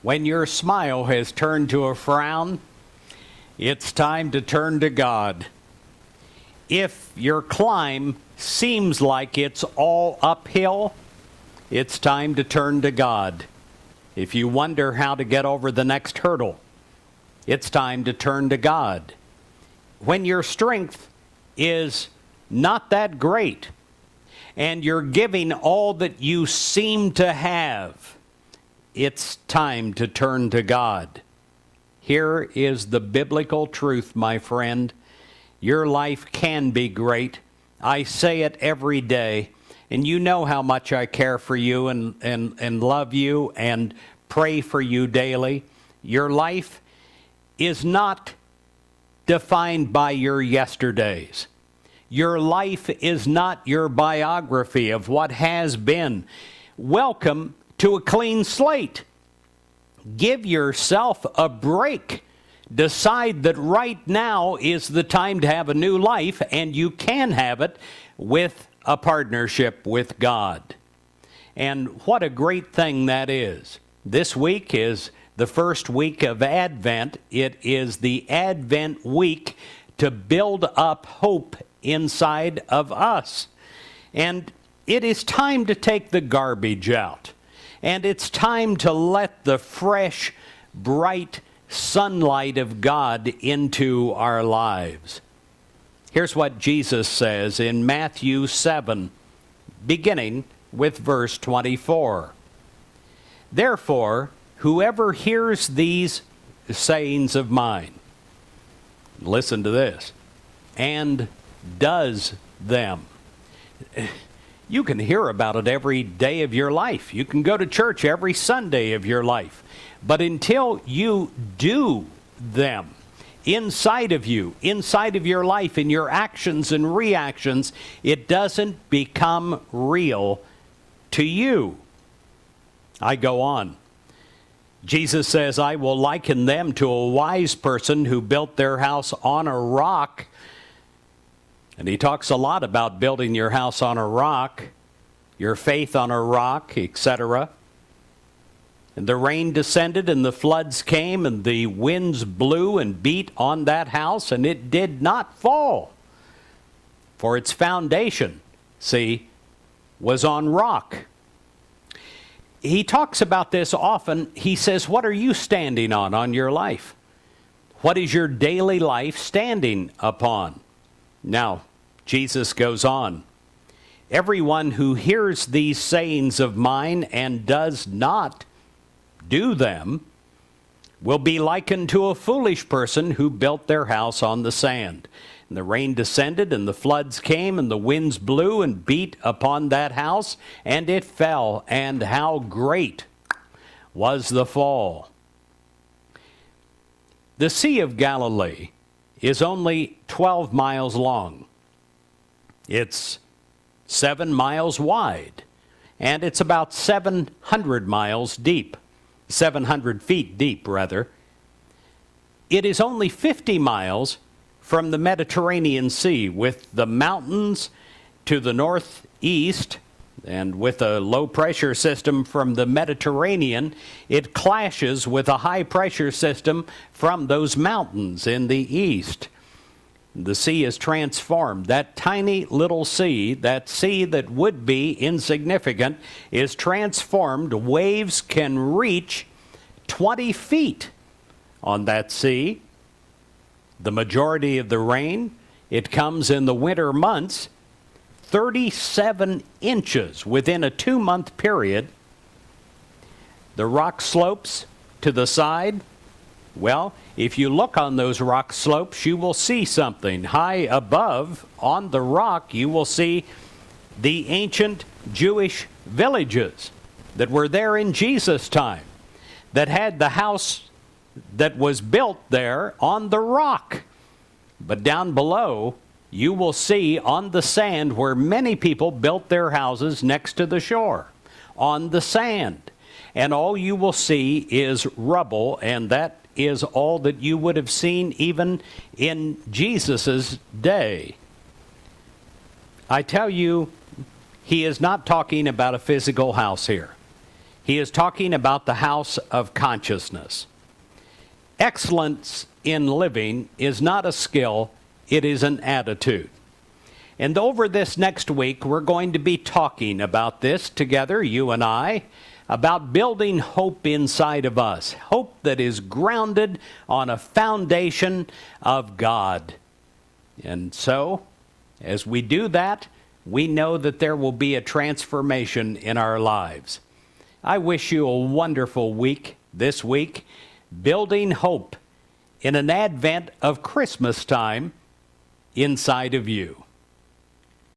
When your smile has turned to a frown, it's time to turn to God. If your climb seems like it's all uphill, it's time to turn to God. If you wonder how to get over the next hurdle, it's time to turn to God. When your strength is not that great and you're giving all that you seem to have, it's time to turn to God. Here is the biblical truth, my friend. Your life can be great. I say it every day, and you know how much I care for you and love you and pray for you daily. Your life is not defined by your yesterdays. Your life is not your biography of what has been. Welcome to a clean slate. Give yourself a break. Decide that right now is the time to have a new life, and you can have it with a partnership with God. And what a great thing that is. This week is the first week of Advent. It is the Advent week to build up hope inside of us. And it is time to take the garbage out. And it's time to let the fresh, bright sunlight of God into our lives. Here's what Jesus says in Matthew 7, beginning with verse 24. Therefore, whoever hears these sayings of mine, listen to this, and does them. You can hear about it every day of your life. You can go to church every Sunday of your life. But until you do them inside of you, inside of your life, in your actions and reactions, it doesn't become real to you. I go on. Jesus says, I will liken them to a wise person who built their house on a rock. And he talks a lot about building your house on a rock, your faith on a rock, etc. And the rain descended, and the floods came, and the winds blew and beat on that house, and it did not fall. For its foundation, see, was on rock. He talks about this often. He says, what are you standing on your life? What is your daily life standing upon? Now, Jesus goes on. Everyone who hears these sayings of mine and does not do them will be likened to a foolish person who built their house on the sand. And the rain descended, and the floods came, and the winds blew and beat upon that house, and it fell, and how great was the fall. The Sea of Galilee is only 12 miles long. It's 7 miles wide, and it's about 700 miles deep. 700 feet deep, rather. It is only 50 miles from the Mediterranean Sea, with the mountains to the northeast, and with a low-pressure system from the Mediterranean, it clashes with a high-pressure system from those mountains in the east. The sea is transformed. That tiny little sea, that sea that would be insignificant, is transformed. Waves can reach 20 feet on that sea. The majority of the rain, it comes in the winter months, 37 inches within a 2-month period. The rock slopes to the side, well, if you look on those rock slopes, you will see something. High above, on the rock, you will see the ancient Jewish villages that were there in Jesus' time, that had the house that was built there on the rock. But down below, you will see on the sand where many people built their houses next to the shore, on the sand. And all you will see is rubble, and that is all that you would have seen even in Jesus' day. I tell you, he is not talking about a physical house here. He is talking about the house of consciousness. Excellence in living is not a skill, it is an attitude. And over this next week, we're going to be talking about this together, you and I, about building hope inside of us, hope that is grounded on a foundation of God. And so, as we do that, we know that there will be a transformation in our lives. I wish you a wonderful week this week, building hope in an advent of Christmas time inside of you.